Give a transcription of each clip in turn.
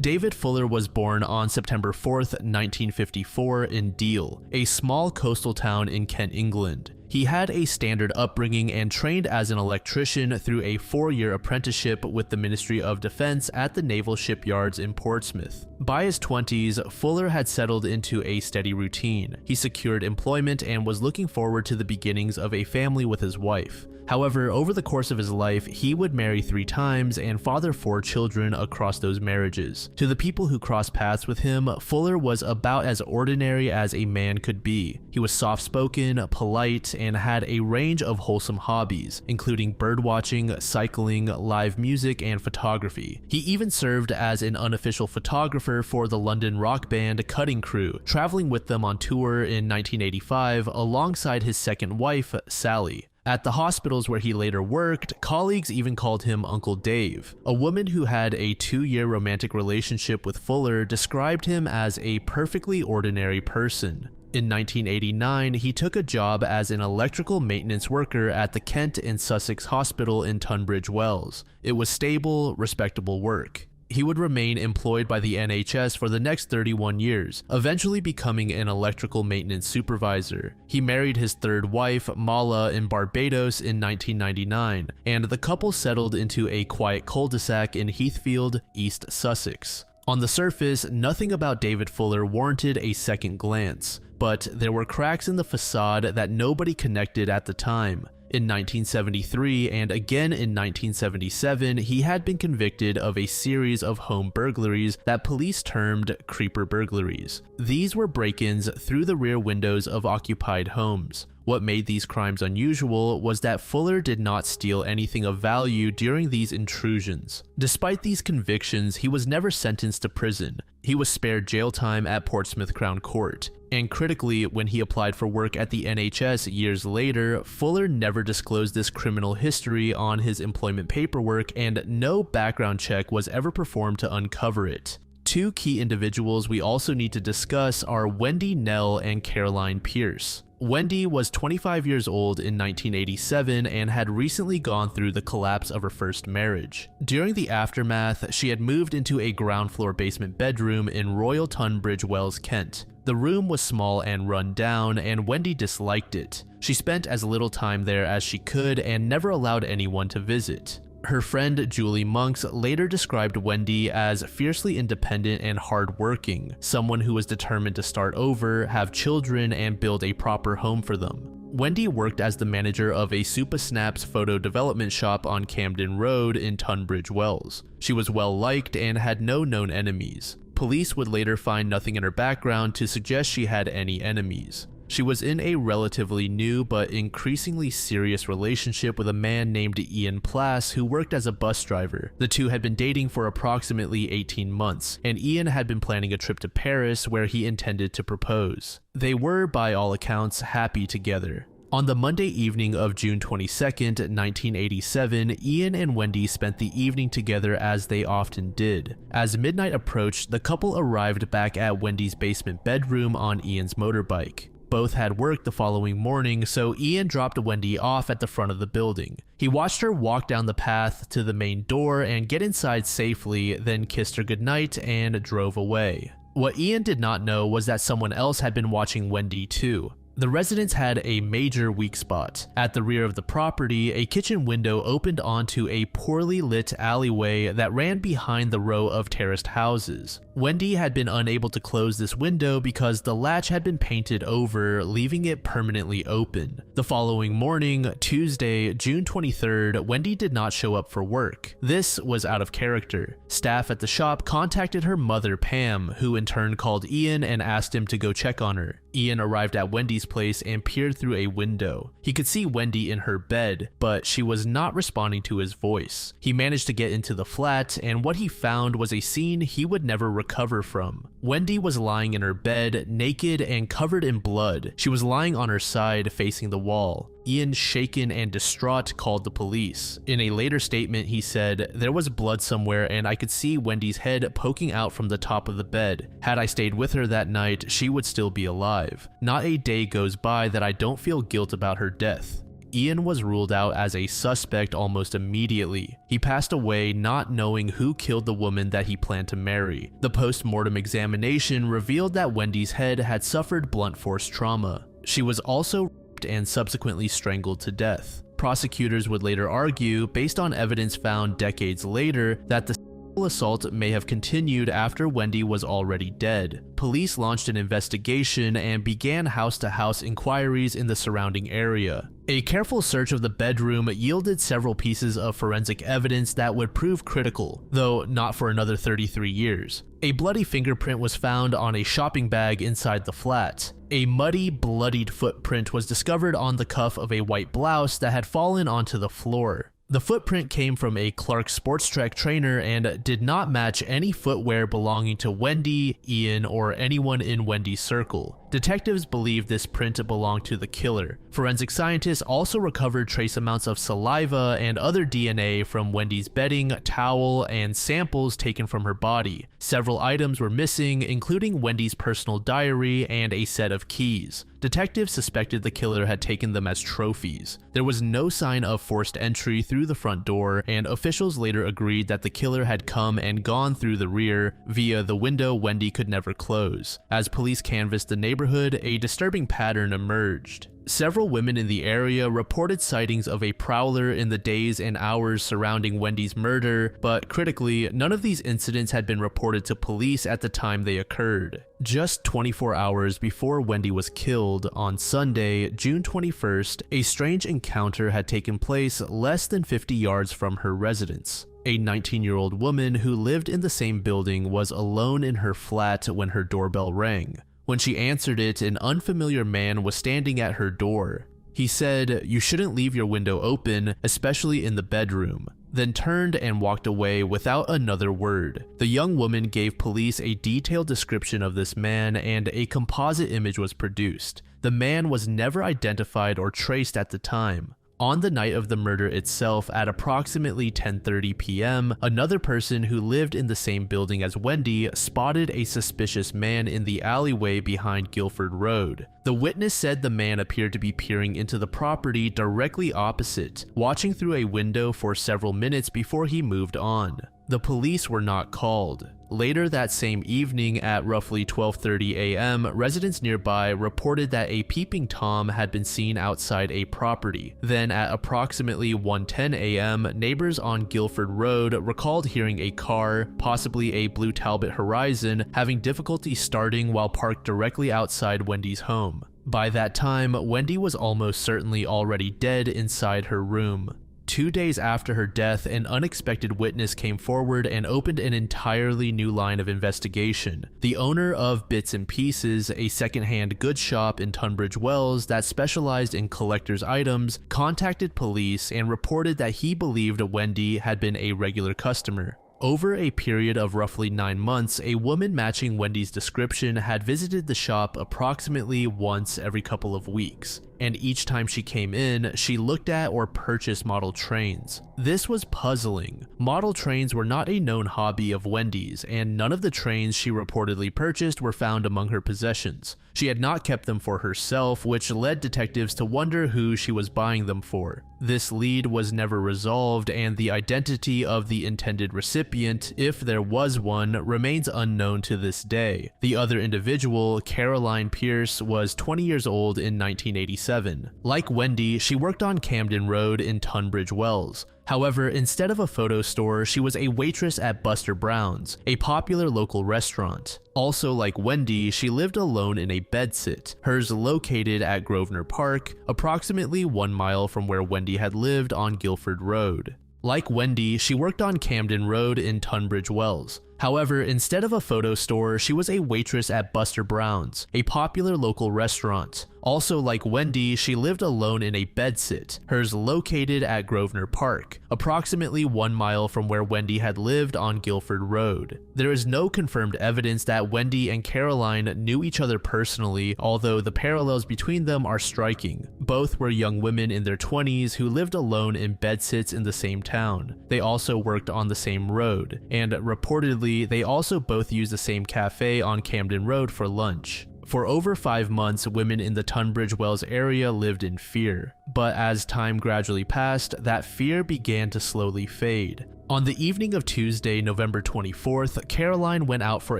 David Fuller was born on September 4th, 1954 in Deal, a small coastal town in Kent, England. He had a standard upbringing and trained as an electrician through a 4-year apprenticeship with the Ministry of Defense at the naval shipyards in Portsmouth. By his 20s, Fuller had settled into a steady routine. He secured employment and was looking forward to the beginnings of a family with his wife. However, over the course of his life, he would marry 3 times and father 4 children across those marriages. To the people who crossed paths with him, Fuller was about as ordinary as a man could be. He was soft-spoken, polite, and had a range of wholesome hobbies, including birdwatching, cycling, live music, and photography. He even served as an unofficial photographer for the London rock band Cutting Crew, traveling with them on tour in 1985 alongside his second wife, Sally. At the hospitals where he later worked, colleagues even called him Uncle Dave. A woman who had a 2-year romantic relationship with Fuller described him as a perfectly ordinary person. In 1989, he took a job as an electrical maintenance worker at the Kent and Sussex Hospital in Tunbridge Wells. It was stable, respectable work. He would remain employed by the NHS for the next 31 years, eventually becoming an electrical maintenance supervisor. He married his 3rd wife, Mala, in Barbados in 1999, and the couple settled into a quiet cul-de-sac in Heathfield, East Sussex. On the surface, nothing about David Fuller warranted a second glance, but there were cracks in the facade that nobody connected at the time. In 1973 and again in 1977, he had been convicted of a series of home burglaries that police termed creeper burglaries. These were break-ins through the rear windows of occupied homes. What made these crimes unusual was that Fuller did not steal anything of value during these intrusions. Despite these convictions, he was never sentenced to prison. He was spared jail time at Portsmouth Crown Court. And critically, when he applied for work at the NHS years later, Fuller never disclosed this criminal history on his employment paperwork, and no background check was ever performed to uncover it. 2 key individuals we also need to discuss are Wendy Knell and Caroline Pierce. Wendy was 25 years old in 1987 and had recently gone through the collapse of her first marriage. During the aftermath, she had moved into a ground floor basement bedroom in Royal Tunbridge Wells, Kent. The room was small and run down, and Wendy disliked it. She spent as little time there as she could and never allowed anyone to visit. Her friend Julie Monks later described Wendy as fiercely independent and hardworking, someone who was determined to start over, have children, and build a proper home for them. Wendy worked as the manager of a Supa Snaps photo development shop on Camden Road in Tunbridge Wells. She was well liked and had no known enemies. Police would later find nothing in her background to suggest she had any enemies. She was in a relatively new but increasingly serious relationship with a man named Ian Plass who worked as a bus driver. The two had been dating for approximately 18 months, and Ian had been planning a trip to Paris where he intended to propose. They were, by all accounts, happy together. On the Monday evening of June 22nd, 1987, Ian and Wendy spent the evening together as they often did. As midnight approached, the couple arrived back at Wendy's basement bedroom on Ian's motorbike. Both had work the following morning, so Ian dropped Wendy off at the front of the building. He watched her walk down the path to the main door and get inside safely, then kissed her goodnight and drove away. What Ian did not know was that someone else had been watching Wendy too. The residents had a major weak spot. At the rear of the property, a kitchen window opened onto a poorly lit alleyway that ran behind the row of terraced houses. Wendy had been unable to close this window because the latch had been painted over, leaving it permanently open. The following morning, Tuesday, June 23rd, Wendy did not show up for work. This was out of character. Staff at the shop contacted her mother, Pam, who in turn called Ian and asked him to go check on her. Ian arrived at Wendy's place and peered through a window. He could see Wendy in her bed, but she was not responding to his voice. He managed to get into the flat, and what he found was a scene he would never recover from. Wendy was lying in her bed, naked and covered in blood. She was lying on her side, facing the wall. Ian, shaken and distraught, called the police. In a later statement, he said, "There was blood somewhere and I could see Wendy's head poking out from the top of the bed. Had I stayed with her that night, she would still be alive. Not a day goes by that I don't feel guilt about her death." Ian was ruled out as a suspect almost immediately. He passed away not knowing who killed the woman that he planned to marry. The post-mortem examination revealed that Wendy's head had suffered blunt force trauma. She was also raped and subsequently strangled to death. Prosecutors would later argue, based on evidence found decades later, that the sexual assault may have continued after Wendy was already dead. Police launched an investigation and began house-to-house inquiries in the surrounding area. A careful search of the bedroom yielded several pieces of forensic evidence that would prove critical, though not for another 33 years. A bloody fingerprint was found on a shopping bag inside the flat. A muddy, bloodied footprint was discovered on the cuff of a white blouse that had fallen onto the floor. The footprint came from a Clark Sports Track trainer and did not match any footwear belonging to Wendy, Ian, or anyone in Wendy's circle. Detectives believe this print belonged to the killer. Forensic scientists also recovered trace amounts of saliva and other DNA from Wendy's bedding, towel, and samples taken from her body. Several items were missing, including Wendy's personal diary and a set of keys. Detectives suspected the killer had taken them as trophies. There was no sign of forced entry through the front door, and officials later agreed that the killer had come and gone through the rear via the window Wendy could never close. As police canvassed the neighborhood, a disturbing pattern emerged. Several women in the area reported sightings of a prowler in the days and hours surrounding Wendy's murder, but critically, none of these incidents had been reported to police at the time they occurred. Just 24 hours before Wendy was killed, on Sunday, June 21st, a strange encounter had taken place less than 50 yards from her residence. A 19-year-old woman who lived in the same building was alone in her flat when her doorbell rang. When she answered it, an unfamiliar man was standing at her door. He said, "You shouldn't leave your window open, especially in the bedroom," then turned and walked away without another word. The young woman gave police a detailed description of this man, and a composite image was produced. The man was never identified or traced at the time. On the night of the murder itself, at approximately 10:30 p.m., another person who lived in the same building as Wendy spotted a suspicious man in the alleyway behind Guilford Road. The witness said the man appeared to be peering into the property directly opposite, watching through a window for several minutes before he moved on. The police were not called. Later that same evening at roughly 12:30 a.m., residents nearby reported that a peeping Tom had been seen outside a property. Then at approximately 1:10 a.m., neighbors on Guilford Road recalled hearing a car, possibly a blue Talbot Horizon, having difficulty starting while parked directly outside Wendy's home. By that time, Wendy was almost certainly already dead inside her room. 2 days after her death, an unexpected witness came forward and opened an entirely new line of investigation. The owner of Bits and Pieces, a secondhand goods shop in Tunbridge Wells that specialized in collector's items, contacted police and reported that he believed Wendy had been a regular customer. Over a period of roughly 9 months, a woman matching Wendy's description had visited the shop approximately once every couple of weeks, and each time she came in, she looked at or purchased model trains. This was puzzling. Model trains were not a known hobby of Wendy's, and none of the trains she reportedly purchased were found among her possessions. She had not kept them for herself, which led detectives to wonder who she was buying them for. This lead was never resolved, and the identity of the intended recipient, if there was one, remains unknown to this day. The other individual, Caroline Pierce, was 20 years old in 1987. Like Wendy, she worked on Camden Road in Tunbridge Wells. However, instead of a photo store, she was a waitress at Buster Brown's, a popular local restaurant. Also like Wendy, she lived alone in a bedsit, hers located at Grosvenor Park, approximately 1 mile from where Wendy had lived on Guilford Road. Like Wendy, she worked on Camden Road in Tunbridge Wells. However, instead of a photo store, she was a waitress at Buster Brown's, a popular local restaurant. Also like Wendy, she lived alone in a bedsit, hers located at Grosvenor Park, approximately 1 mile from where Wendy had lived on Guilford Road. There is no confirmed evidence that Wendy and Caroline knew each other personally, although the parallels between them are striking. Both were young women in their 20s who lived alone in bedsits in the same town. They also worked on the same road, and reportedly they also both used the same cafe on Camden Road for lunch. For over 5 months, women in the Tunbridge Wells area lived in fear, but as time gradually passed, that fear began to slowly fade. On the evening of Tuesday, November 24th, Caroline went out for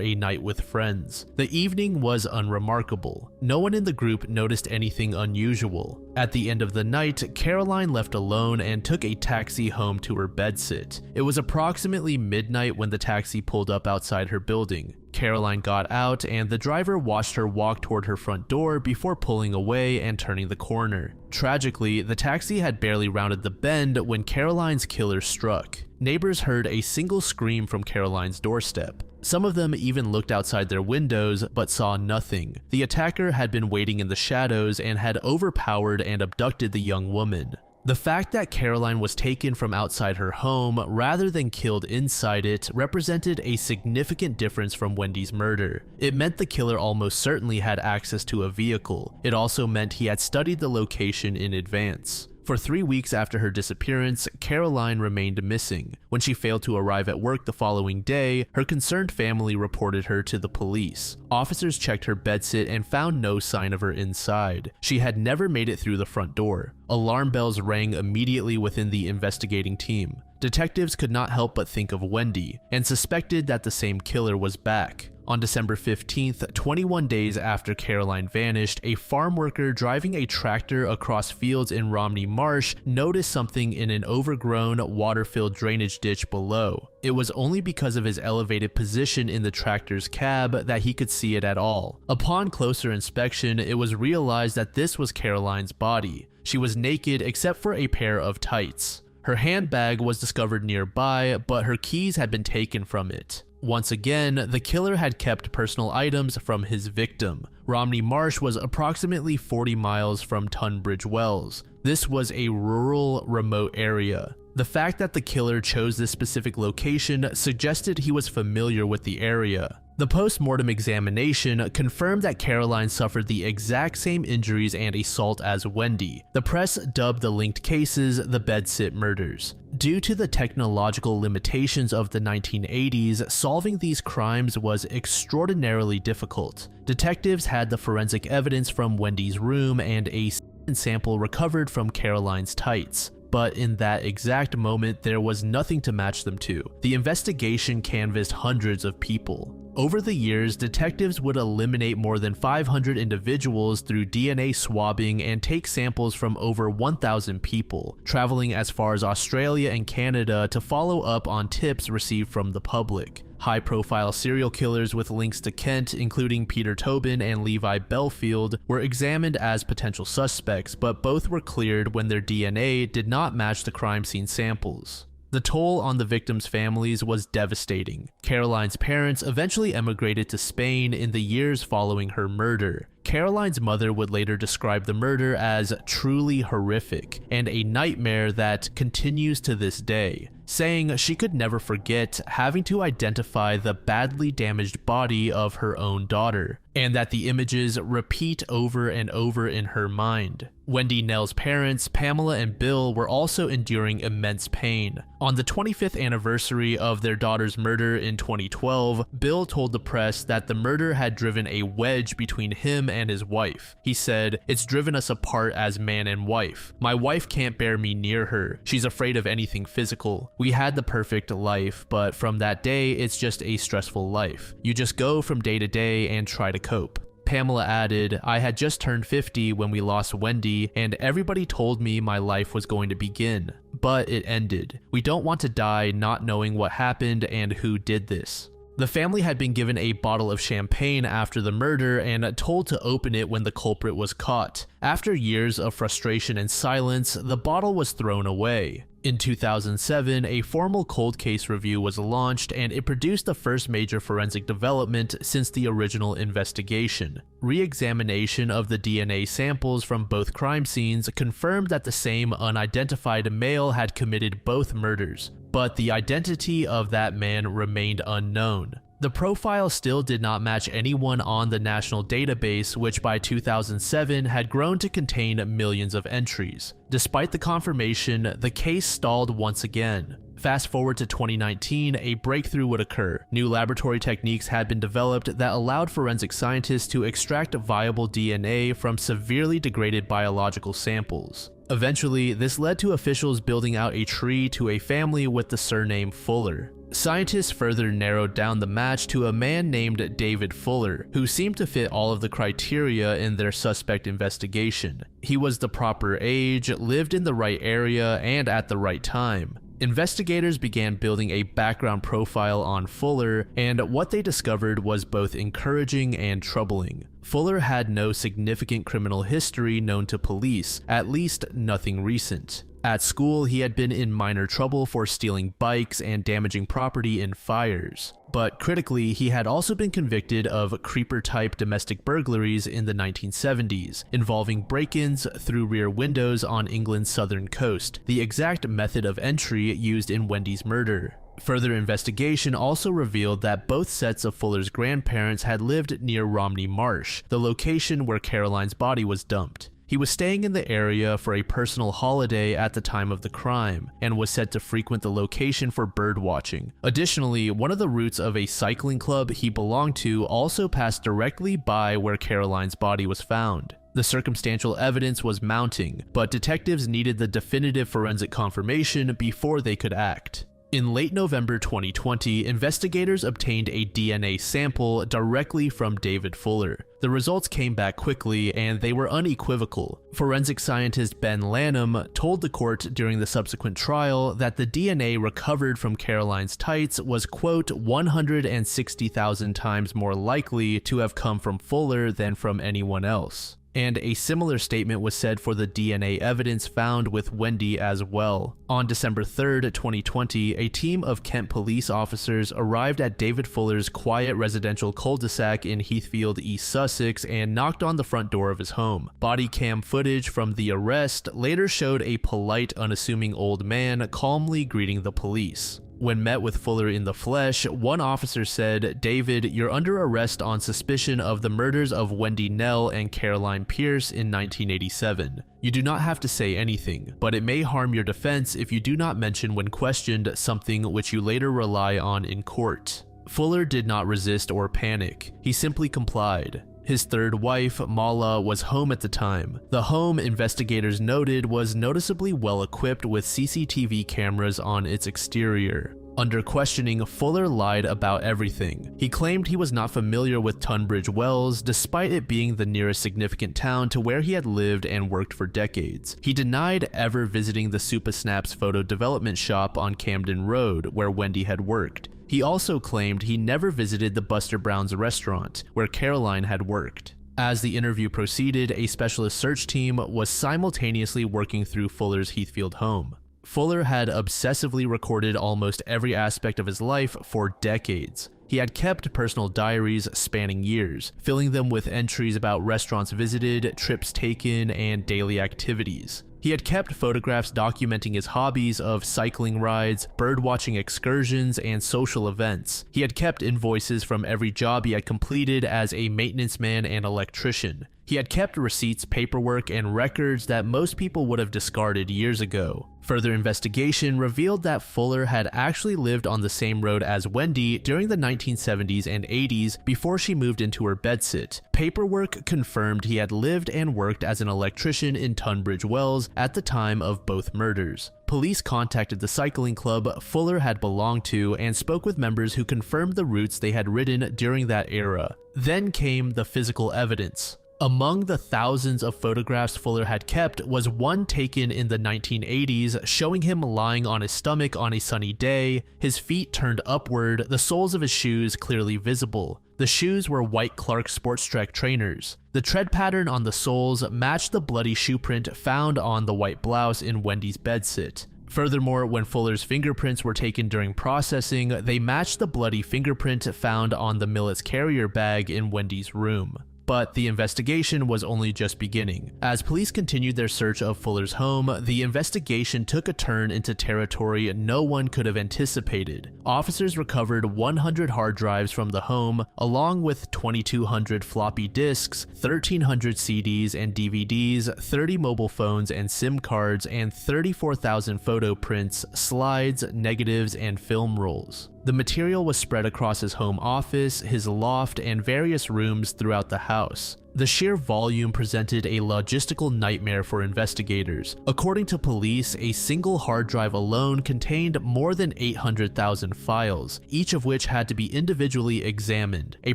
a night with friends. The evening was unremarkable. No one in the group noticed anything unusual. At the end of the night, Caroline left alone and took a taxi home to her bedsit. It was approximately midnight when the taxi pulled up outside her building. Caroline got out and the driver watched her walk toward her front door before pulling away and turning the corner. Tragically, the taxi had barely rounded the bend when Caroline's killer struck. Neighbors heard a single scream from Caroline's doorstep. Some of them even looked outside their windows but saw nothing. The attacker had been waiting in the shadows and had overpowered and abducted the young woman. The fact that Caroline was taken from outside her home rather than killed inside it represented a significant difference from Wendy's murder. It meant the killer almost certainly had access to a vehicle. It also meant he had studied the location in advance. For 3 weeks after her disappearance, Caroline remained missing. When she failed to arrive at work the following day, her concerned family reported her to the police. Officers checked her bedsit and found no sign of her inside. She had never made it through the front door. Alarm bells rang immediately within the investigating team. Detectives could not help but think of Wendy, and suspected that the same killer was back. On December 15th, 21 days after Caroline vanished, a farm worker driving a tractor across fields in Romney Marsh noticed something in an overgrown, water-filled drainage ditch below. It was only because of his elevated position in the tractor's cab that he could see it at all. Upon closer inspection, it was realized that this was Caroline's body. She was naked except for a pair of tights. Her handbag was discovered nearby, but her keys had been taken from it. Once again, the killer had kept personal items from his victim. Romney Marsh was approximately 40 miles from Tunbridge Wells. This was a rural, remote area. The fact that the killer chose this specific location suggested he was familiar with the area. The post-mortem examination confirmed that Caroline suffered the exact same injuries and assault as Wendy. The press dubbed the linked cases the bedsit murders. Due to the technological limitations of the 1980s, solving these crimes was extraordinarily difficult. Detectives had the forensic evidence from Wendy's room and a sample recovered from Caroline's tights. But in that exact moment, there was nothing to match them to. The investigation canvassed hundreds of people. Over the years, detectives would eliminate more than 500 individuals through DNA swabbing and take samples from over 1,000 people, traveling as far as Australia and Canada to follow up on tips received from the public. High-profile serial killers with links to Kent, including Peter Tobin and Levi Belfield, were examined as potential suspects, but both were cleared when their DNA did not match the crime scene samples. The toll on the victims' families was devastating. Caroline's parents eventually emigrated to Spain in the years following her murder. Caroline's mother would later describe the murder as truly horrific and a nightmare that continues to this day, saying she could never forget having to identify the badly damaged body of her own daughter, and that the images repeat over and over in her mind. Wendy Knell's parents, Pamela and Bill, were also enduring immense pain. On the 25th anniversary of their daughter's murder in 2012, Bill told the press that the murder had driven a wedge between him and his wife. He said, "It's driven us apart as man and wife. My wife can't bear me near her. She's afraid of anything physical. We had the perfect life, but from that day, it's just a stressful life. You just go from day to day and try to cope." Pamela added, "I had just turned 50 when we lost Wendy, and everybody told me my life was going to begin. But it ended. We don't want to die not knowing what happened and who did this." The family had been given a bottle of champagne after the murder and told to open it when the culprit was caught. After years of frustration and silence, the bottle was thrown away. In 2007, a formal cold case review was launched, and it produced the first major forensic development since the original investigation. Re-examination of the DNA samples from both crime scenes confirmed that the same unidentified male had committed both murders, but the identity of that man remained unknown. The profile still did not match anyone on the national database, which by 2007 had grown to contain millions of entries. Despite the confirmation, the case stalled once again. Fast forward to 2019, a breakthrough would occur. New laboratory techniques had been developed that allowed forensic scientists to extract viable DNA from severely degraded biological samples. Eventually, this led to officials building out a tree to a family with the surname Fuller. Scientists further narrowed down the match to a man named David Fuller, who seemed to fit all of the criteria in their suspect investigation. He was the proper age, lived in the right area, and at the right time. Investigators began building a background profile on Fuller, and what they discovered was both encouraging and troubling. Fuller had no significant criminal history known to police, at least nothing recent. At school, he had been in minor trouble for stealing bikes and damaging property in fires. But critically, he had also been convicted of creeper-type domestic burglaries in the 1970s, involving break-ins through rear windows on England's southern coast, the exact method of entry used in Wendy's murder. Further investigation also revealed that both sets of Fuller's grandparents had lived near Romney Marsh, the location where Caroline's body was dumped. He was staying in the area for a personal holiday at the time of the crime, and was said to frequent the location for bird watching. Additionally, one of the routes of a cycling club he belonged to also passed directly by where Caroline's body was found. The circumstantial evidence was mounting, but detectives needed the definitive forensic confirmation before they could act. In late November 2020, investigators obtained a DNA sample directly from David Fuller. The results came back quickly, and they were unequivocal. Forensic scientist Ben Lanham told the court during the subsequent trial that the DNA recovered from Caroline's tights was, quote, 160,000 times more likely to have come from Fuller than from anyone else. And a similar statement was said for the DNA evidence found with Wendy as well. On December 3rd, 2020, a team of Kent police officers arrived at David Fuller's quiet residential cul-de-sac in Heathfield, East Sussex, and knocked on the front door of his home. Body cam footage from the arrest later showed a polite, unassuming old man calmly greeting the police. When met with Fuller in the flesh, one officer said, "David, you're under arrest on suspicion of the murders of Wendy Knell and Caroline Pierce in 1987. You do not have to say anything, but it may harm your defense if you do not mention when questioned something which you later rely on in court." Fuller did not resist or panic. He simply complied. His third wife, Mala, was home at the time. The home, investigators noted, was noticeably well equipped with CCTV cameras on its exterior. Under questioning, Fuller lied about everything. He claimed he was not familiar with Tunbridge Wells, despite it being the nearest significant town to where he had lived and worked for decades. He denied ever visiting the Supasnaps photo development shop on Camden Road, where Wendy had worked. He also claimed he never visited the Buster Brown's restaurant, where Caroline had worked. As the interview proceeded, a specialist search team was simultaneously working through Fuller's Heathfield home. Fuller had obsessively recorded almost every aspect of his life for decades. He had kept personal diaries spanning years, filling them with entries about restaurants visited, trips taken, and daily activities. He had kept photographs documenting his hobbies of cycling rides, birdwatching excursions, and social events. He had kept invoices from every job he had completed as a maintenance man and electrician. He had kept receipts, paperwork, and records that most people would have discarded years ago. Further investigation revealed that Fuller had actually lived on the same road as Wendy during the 1970s and 80s before she moved into her bedsit. Paperwork confirmed he had lived and worked as an electrician in Tunbridge Wells at the time of both murders. Police contacted the cycling club Fuller had belonged to and spoke with members who confirmed the routes they had ridden during that era. Then came the physical evidence. Among the thousands of photographs Fuller had kept was one taken in the 1980s showing him lying on his stomach on a sunny day, his feet turned upward, the soles of his shoes clearly visible. The shoes were white Clark Sports Trek trainers. The tread pattern on the soles matched the bloody shoe print found on the white blouse in Wendy's bedsit. Furthermore, when Fuller's fingerprints were taken during processing, they matched the bloody fingerprint found on the Millet's carrier bag in Wendy's room. But the investigation was only just beginning. As police continued their search of Fuller's home, the investigation took a turn into territory no one could have anticipated. Officers recovered 100 hard drives from the home, along with 2,200 floppy disks, 1,300 CDs and DVDs, 30 mobile phones and SIM cards, and 34,000 photo prints, slides, negatives, and film rolls. The material was spread across his home office, his loft, and various rooms throughout the house. The sheer volume presented a logistical nightmare for investigators. According to police, a single hard drive alone contained more than 800,000 files, each of which had to be individually examined, a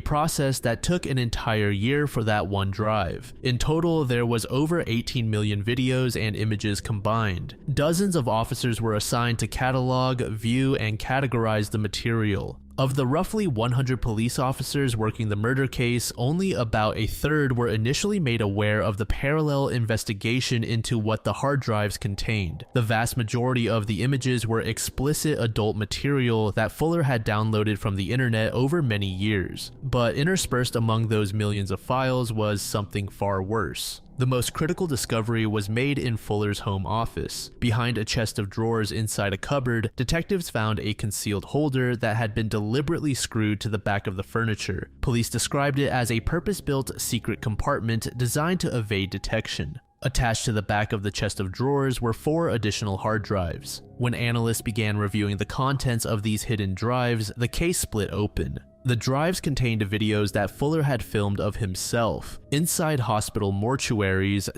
process that took an entire year for that one drive. In total, there was over 18 million videos and images combined. Dozens of officers were assigned to catalog, view, and categorize the material. Of the roughly 100 police officers working the murder case, only about a third were initially made aware of the parallel investigation into what the hard drives contained. The vast majority of the images were explicit adult material that Fuller had downloaded from the internet over many years. But interspersed among those millions of files was something far worse. The most critical discovery was made in Fuller's home office. Behind a chest of drawers inside a cupboard, detectives found a concealed holder that had been deliberately screwed to the back of the furniture. Police described it as a purpose-built secret compartment designed to evade detection. Attached to the back of the chest of drawers were 4 additional hard drives. When analysts began reviewing the contents of these hidden drives, the case split open. The drives contained videos that Fuller had filmed of himself inside hospital mortuaries,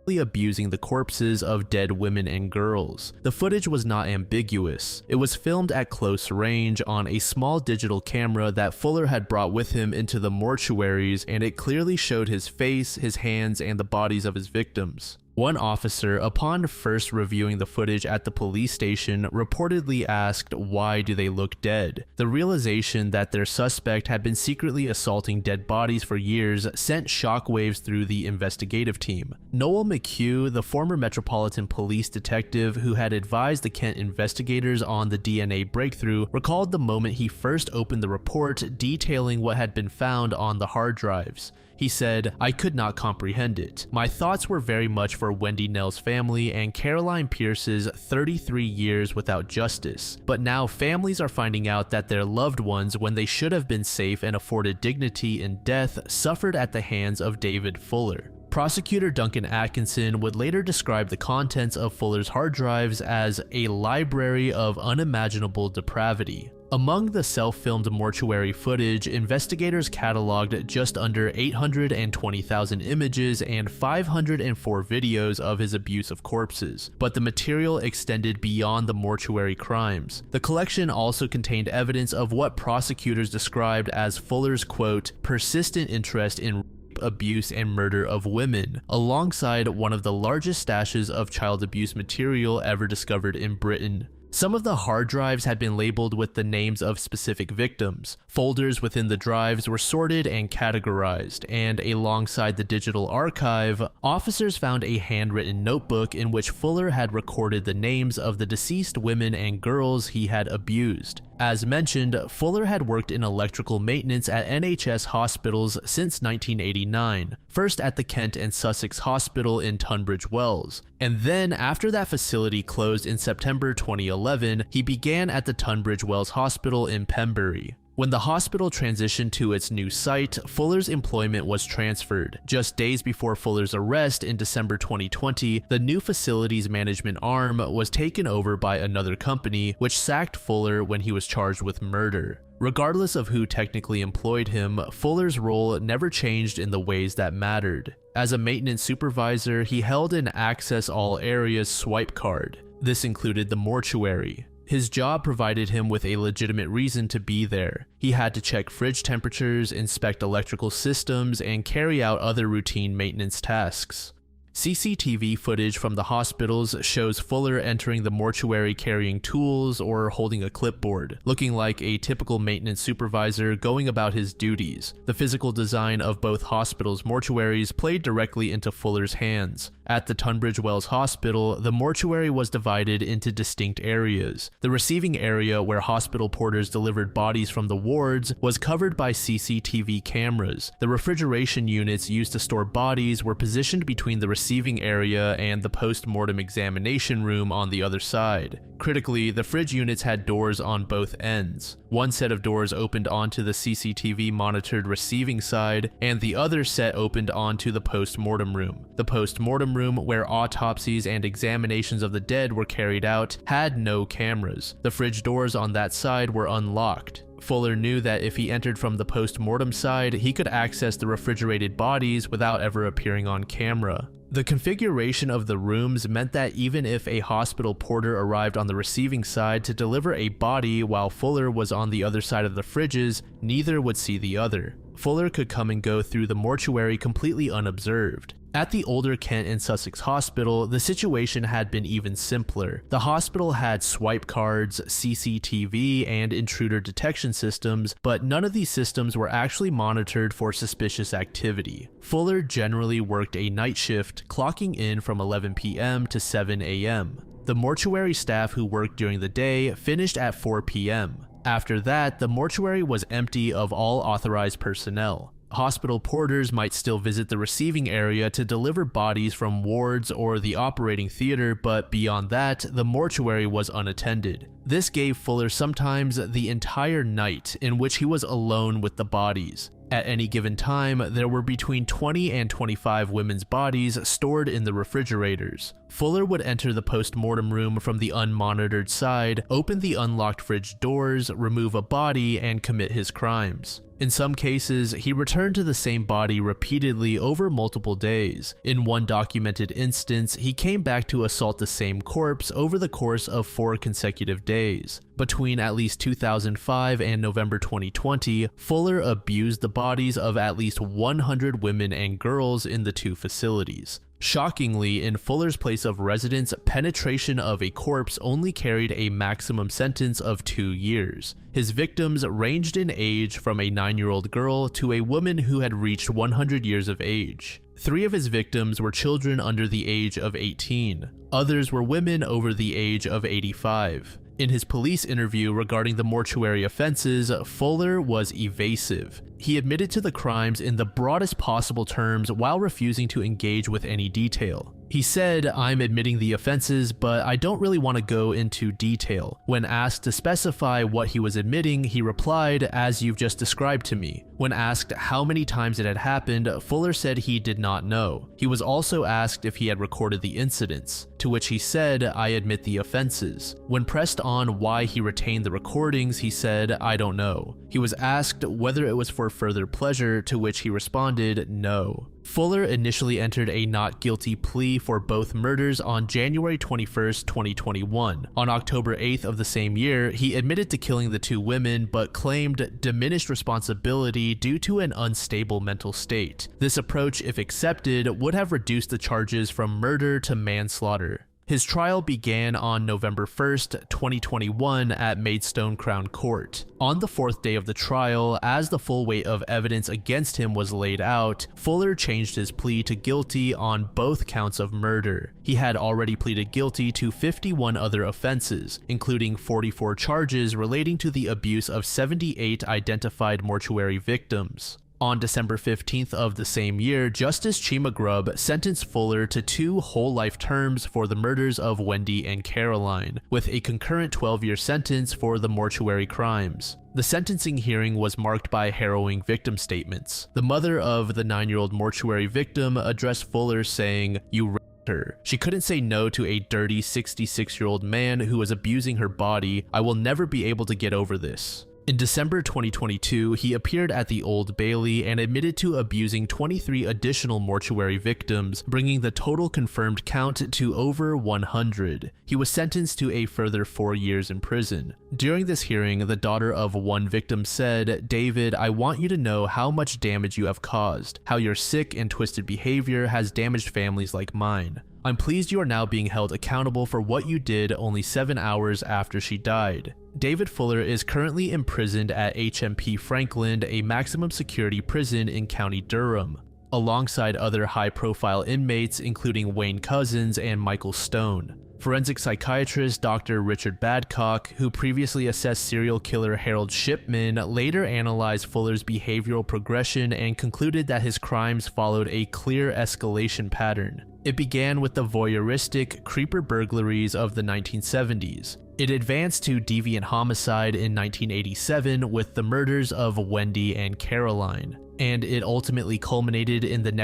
abusing the corpses of dead women and girls. The footage was not ambiguous. It was filmed at close range on a small digital camera that Fuller had brought with him into the mortuaries, and it clearly showed his face, his hands, and the bodies of his victims. One officer, upon first reviewing the footage at the police station, reportedly asked, "Why do they look dead?" The realization that their suspect had been secretly assaulting dead bodies for years sent shockwaves through the investigative team. Noel McHugh, the former Metropolitan Police detective who had advised the Kent investigators on the DNA breakthrough, recalled the moment he first opened the report detailing what had been found on the hard drives. He said, "I could not comprehend it. My thoughts were very much for Wendy Knell's family and Caroline Pierce's 33 years without justice. But now families are finding out that their loved ones, when they should have been safe and afforded dignity in death, suffered at the hands of David Fuller." Prosecutor Duncan Atkinson would later describe the contents of Fuller's hard drives as a library of unimaginable depravity. Among the self-filmed mortuary footage, investigators cataloged just under 820,000 images and 504 videos of his abuse of corpses, but the material extended beyond the mortuary crimes. The collection also contained evidence of what prosecutors described as Fuller's, quote, persistent interest in abuse and murder of women, alongside one of the largest stashes of child abuse material ever discovered in Britain. Some of the hard drives had been labeled with the names of specific victims. Folders within the drives were sorted and categorized, and alongside the digital archive, officers found a handwritten notebook in which Fuller had recorded the names of the deceased women and girls he had abused. As mentioned, Fuller had worked in electrical maintenance at NHS hospitals since 1989, first at the Kent and Sussex Hospital in Tunbridge Wells, and then after that facility closed in September 2011, he began at the Tunbridge Wells Hospital in Pembury. When the hospital transitioned to its new site, Fuller's employment was transferred. Just days before Fuller's arrest in December 2020, the new facilities management arm was taken over by another company, which sacked Fuller when he was charged with murder. Regardless of who technically employed him, Fuller's role never changed in the ways that mattered. As a maintenance supervisor, he held an Access All Areas swipe card. This included the mortuary. His job provided him with a legitimate reason to be there. He had to check fridge temperatures, inspect electrical systems, and carry out other routine maintenance tasks. CCTV footage from the hospitals shows Fuller entering the mortuary carrying tools or holding a clipboard, looking like a typical maintenance supervisor going about his duties. The physical design of both hospitals' mortuaries played directly into Fuller's hands. At the Tunbridge Wells Hospital, the mortuary was divided into distinct areas. The receiving area, where hospital porters delivered bodies from the wards, was covered by CCTV cameras. The refrigeration units used to store bodies were positioned between the receiving area and the post-mortem examination room on the other side. Critically, the fridge units had doors on both ends. One set of doors opened onto the CCTV monitored receiving side, and the other set opened onto the post-mortem room. The post-mortem room, where autopsies and examinations of the dead were carried out, had no cameras. The fridge doors on that side were unlocked. Fuller knew that if he entered from the post-mortem side, he could access the refrigerated bodies without ever appearing on camera. The configuration of the rooms meant that even if a hospital porter arrived on the receiving side to deliver a body while Fuller was on the other side of the fridges, neither would see the other. Fuller could come and go through the mortuary completely unobserved. At the older Kent and Sussex Hospital, the situation had been even simpler. The hospital had swipe cards, CCTV, and intruder detection systems, but none of these systems were actually monitored for suspicious activity. Fuller generally worked a night shift, clocking in from 11 p.m. to 7 a.m. The mortuary staff who worked during the day finished at 4 p.m. After that, the mortuary was empty of all authorized personnel. Hospital porters might still visit the receiving area to deliver bodies from wards or the operating theater, but beyond that, the mortuary was unattended. This gave Fuller sometimes the entire night in which he was alone with the bodies. At any given time, there were between 20 and 25 women's bodies stored in the refrigerators. Fuller would enter the post-mortem room from the unmonitored side, open the unlocked fridge doors, remove a body, and commit his crimes. In some cases, he returned to the same body repeatedly over multiple days. In one documented instance, he came back to assault the same corpse over the course of 4 consecutive days. Between at least 2005 and November 2020, Fuller abused the bodies of at least 100 women and girls in the 2 facilities. Shockingly, in Fuller's place of residence, penetration of a corpse only carried a maximum sentence of 2 years. His victims ranged in age from a 9-year-old girl to a woman who had reached 100 years of age. 3 of his victims were children under the age of 18. Others were women over the age of 85. In his police interview regarding the mortuary offenses, Fuller was evasive. He admitted to the crimes in the broadest possible terms while refusing to engage with any detail. He said, "I'm admitting the offenses, but I don't really want to go into detail." When asked to specify what he was admitting, he replied, "As you've just described to me." When asked how many times it had happened, Fuller said he did not know. He was also asked if he had recorded the incidents, to which he said, "I admit the offenses." When pressed on why he retained the recordings, he said, "I don't know." He was asked whether it was for further pleasure, to which he responded, "No." Fuller initially entered a not guilty plea for both murders on January 21, 2021. On October 8th of the same year, he admitted to killing the 2 women, but claimed diminished responsibility due to an unstable mental state. This approach, if accepted, would have reduced the charges from murder to manslaughter. His trial began on November 1st, 2021 at Maidstone Crown Court. On the 4th day of the trial, as the full weight of evidence against him was laid out, Fuller changed his plea to guilty on both counts of murder. He had already pleaded guilty to 51 other offenses, including 44 charges relating to the abuse of 78 identified mortuary victims. On December 15th of the same year, Justice Chima Grubb sentenced Fuller to 2 whole life terms for the murders of Wendy and Caroline, with a concurrent 12-year sentence for the mortuary crimes. The sentencing hearing was marked by harrowing victim statements. The mother of the 9-year-old mortuary victim addressed Fuller saying, "You raped her. She couldn't say no to a dirty 66-year-old man who was abusing her body. I will never be able to get over this." In December 2022, he appeared at the Old Bailey and admitted to abusing 23 additional mortuary victims, bringing the total confirmed count to over 100. He was sentenced to a further 4 years in prison. During this hearing, the daughter of one victim said, "David, I want you to know how much damage you have caused, how your sick and twisted behavior has damaged families like mine. I'm pleased you are now being held accountable for what you did only 7 hours after she died." David Fuller is currently imprisoned at HMP Franklin, a maximum security prison in County Durham. alongside other high-profile inmates including Wayne Couzens and Michael Stone. Forensic psychiatrist Dr. Richard Badcock, who previously assessed serial killer Harold Shipman, later analyzed Fuller's behavioral progression and concluded that his crimes followed a clear escalation pattern. It began with the voyeuristic, creeper burglaries of the 1970s. It advanced to deviant homicide in 1987 with the murders of Wendy and Caroline, and it ultimately culminated in the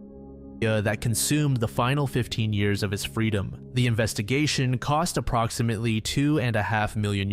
that consumed the final 15 years of his freedom. The investigation cost approximately €2.5 million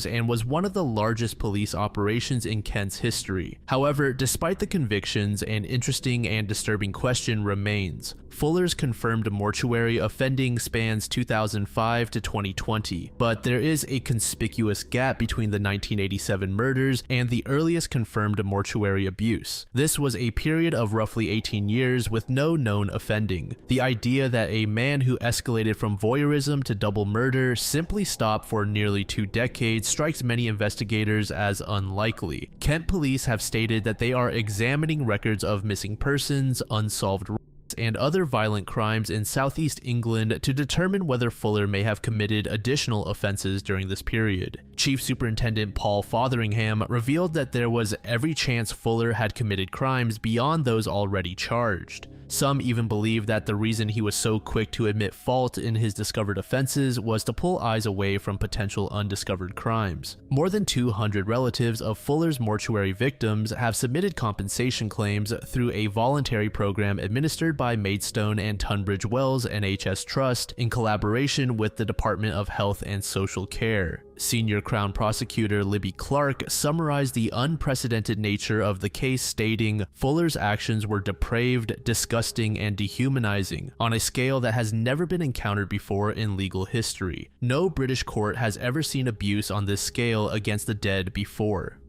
and was one of the largest police operations in Kent's history. However, despite the convictions, an interesting and disturbing question remains. Fuller's confirmed mortuary offending spans 2005 to 2020, but there is a conspicuous gap between the 1987 murders and the earliest confirmed mortuary abuse. This was a period of roughly 18 years with no known offending. The idea that a man who escalated from voyeurism to double murder simply stopped for nearly 2 decades strikes many investigators as unlikely. Kent police have stated that they are examining records of missing persons, unsolved and other violent crimes in southeast England to determine whether Fuller may have committed additional offenses during this period. Chief Superintendent Paul Fotheringham revealed that there was every chance Fuller had committed crimes beyond those already charged. Some even believe that the reason he was so quick to admit fault in his discovered offenses was to pull eyes away from potential undiscovered crimes. More than 200 relatives of Fuller's mortuary victims have submitted compensation claims through a voluntary program administered by Maidstone and Tunbridge Wells NHS Trust in collaboration with the Department of Health and Social Care. Senior Crown Prosecutor Libby Clark summarized the unprecedented nature of the case, stating, "Fuller's actions were depraved, disgusting, and dehumanizing on a scale that has never been encountered before in legal history. No British court has ever seen abuse on this scale against the dead before."